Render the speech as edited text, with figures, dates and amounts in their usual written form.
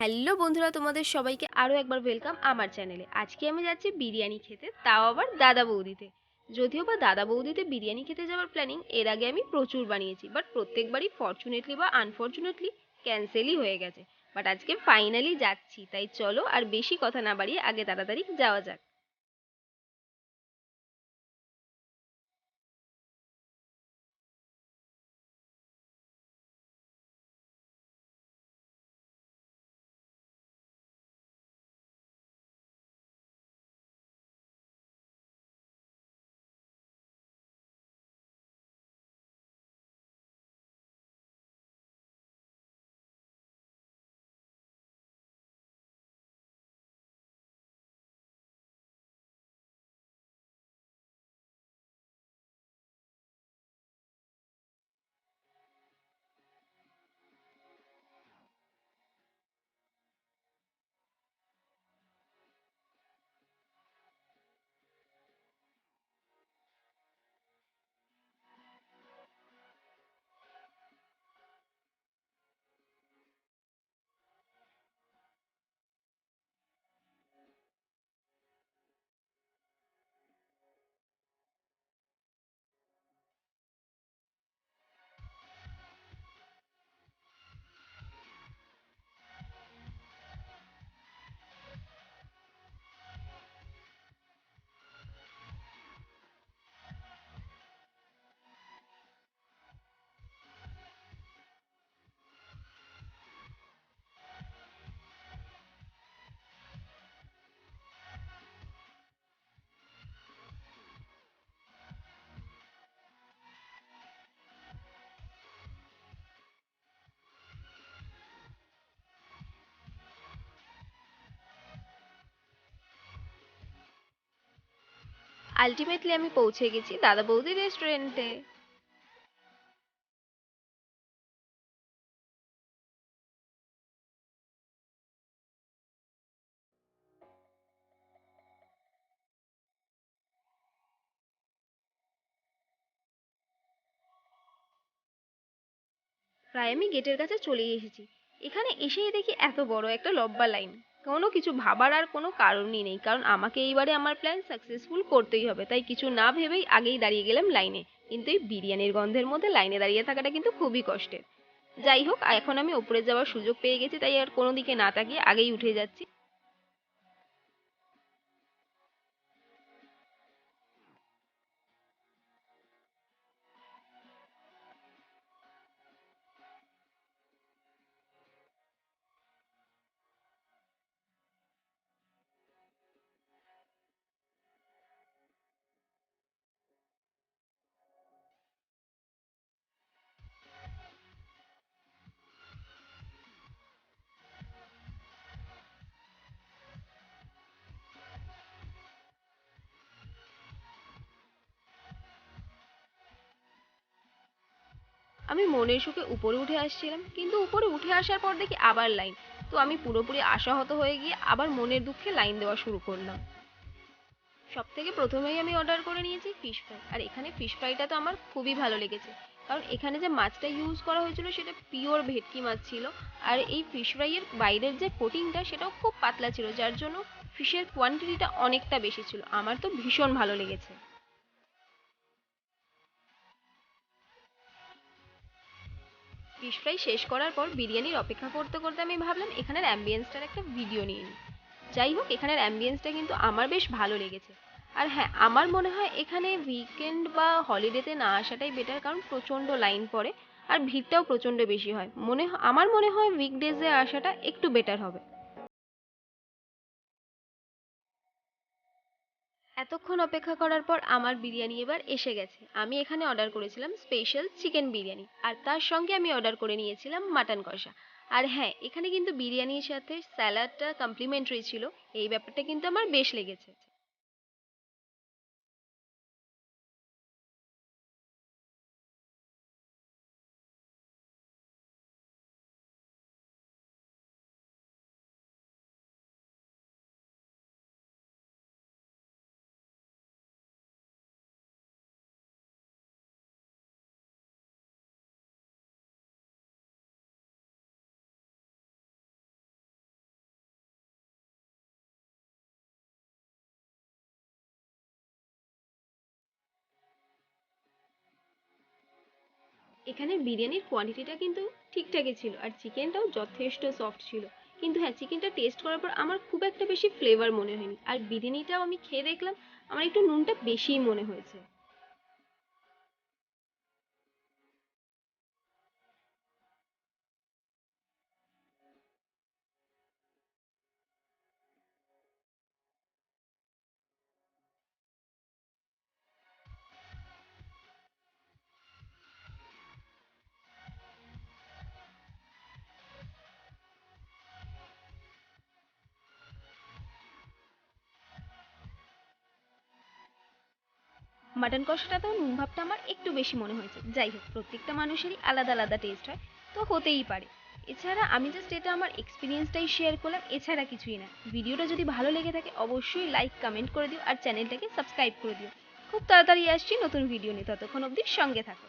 Hello বন্ধুরা, তোমাদের সবাইকে আরও একবার ওয়েলকাম আমার চ্যানেলে। আজকে আমি যাচ্ছি বিরিয়ানি খেতে, তাও আবার দাদা বৌদিতে। যদিও বা দাদা বৌদিতে বিরিয়ানি খেতে যাওয়ার প্ল্যানিং এর আগে আমি প্রচুর বানিয়েছি, বাট প্রত্যেকবারই ফর্চুনেটলি বা আনফর্চুনেটলি ক্যান্সেলই হয়ে গেছে। বাট আজকে ফাইনালি যাচ্ছি, তাই চলো আর বেশি কথা না বাড়িয়ে আগে তাড়াতাড়ি যাওয়া যাক। আলটিমেটলি আমি পৌঁছে গেছি দাদা বৌদি রেস্টুরেন্টে। প্রায় আমি গেটের কাছে চলেই এসেছি। এখানে এসেই দেখি এত বড় একটা লম্বা লাইন। কোনো কিছু ভাবার আর কোনো কারণই নেই, কারণ আমাকে এইবারে আমার প্ল্যান সাকসেসফুল করতেই হবে, তাই কিছু না ভেবেই আগেই দাঁড়িয়ে গেলাম লাইনে। কিন্তু এই বিরিয়ানির গন্ধের মধ্যে লাইনে দাঁড়িয়ে থাকাটা কিন্তু খুবই কষ্টের। যাই হোক, এখন আমি ওপরে যাওয়ার সুযোগ পেয়ে গেছি, তাই আর কোনো দিকে না তাকিয়ে আগেই উঠে যাচ্ছি। আমি মনের সুখে উপরে উঠে আসছিলাম, কিন্তু উপরে উঠে আসার পর দেখি আবার লাইন। তো আমি পুরোপুরি আশাহত হয়ে গিয়ে আবার মনের দুঃখে লাইন দেওয়া শুরু করলাম। সব থেকে প্রথমেই আমি অর্ডার করে নিয়েছি ফিশ ফ্রাই, আর এখানে ফিশ ফ্রাইটা তো আমার খুবই ভালো লেগেছে। কারণ এখানে যে মাছটা ইউজ করা হয়েছিল সেটা পিওর ভেটকি মাছ ছিল। আর এই ফিশ ফ্রাইয়ের বাইরের যে কোটিংটা সেটাও খুব পাতলা ছিল, যার জন্য ফিশের কোয়ান্টিটিটা অনেকটা বেশি ছিল। আমার তো ভীষণ ভালো লেগেছে। ফিশ ফ্রাই শেষ করার পর বিরিয়ানির অপেক্ষা করতে করতে আমি ভাবলাম এখানের অ্যাম্বিয়েন্সটার একটা ভিডিও নিয়ে নিই। যাই হোক, এখানের অ্যাম্বিয়েন্সটা কিন্তু আমার বেশ ভালো লেগেছে। আর হ্যাঁ, আমার মনে হয় এখানে উইকেন্ড বা হলিডেতে না আসাটাই বেটার, কারণ প্রচণ্ড লাইন পড়ে আর ভিড়টাও প্রচণ্ড বেশি হয়। আমার মনে হয় উইকডেজে আসাটা একটু বেটার হবে। এতক্ষণ অপেক্ষা করার পর আমার বিরিয়ানি এবার এসে গেছে। আমি এখানে অর্ডার করেছিলাম স্পেশাল চিকেন বিরিয়ানি, আর তার সঙ্গে আমি অর্ডার করে নিয়েছিলাম মাটন কষা। আর হ্যাঁ, এখানে কিন্তু বিরিয়ানির সাথে স্যালাডটা কমপ্লিমেন্টারি ছিল। এই ব্যাপারটা কিন্তু আমার বেশ লেগেছে। এখানে বিরিয়ানির কোয়ান্টিটিটা কিন্তু ঠিকঠাকই ছিল আর চিকেনটাও যথেষ্ট সফট ছিল। কিন্তু হ্যাঁ, চিকেনটা টেস্ট করার পর আমার খুব একটা বেশি ফ্লেভার মনে হয়নি। আর বিরিয়ানিটাও আমি খেয়ে দেখলাম আমার একটু নুনটা বেশিই মনে হয়েছে। মাটন কষাটাতেও নুন ভাবটা আমার একটু বেশি মনে হয়েছে। যাই হোক, প্রত্যেকটা মানুষেরই আলাদা আলাদা টেস্ট হয়, তো হতেই পারে। এছাড়া আমি জাস্ট এটা আমার এক্সপিরিয়েন্সটাই শেয়ার করলাম, এছাড়া কিছুই না। ভিডিওটা যদি ভালো লেগে থাকে অবশ্যই লাইক কমেন্ট করে দিও আর চ্যানেলটাকে সাবস্ক্রাইব করে দিও। খুব তাড়াতাড়ি আসছি নতুন ভিডিও নিয়ে, ততক্ষণ অবধি সঙ্গে থাকো।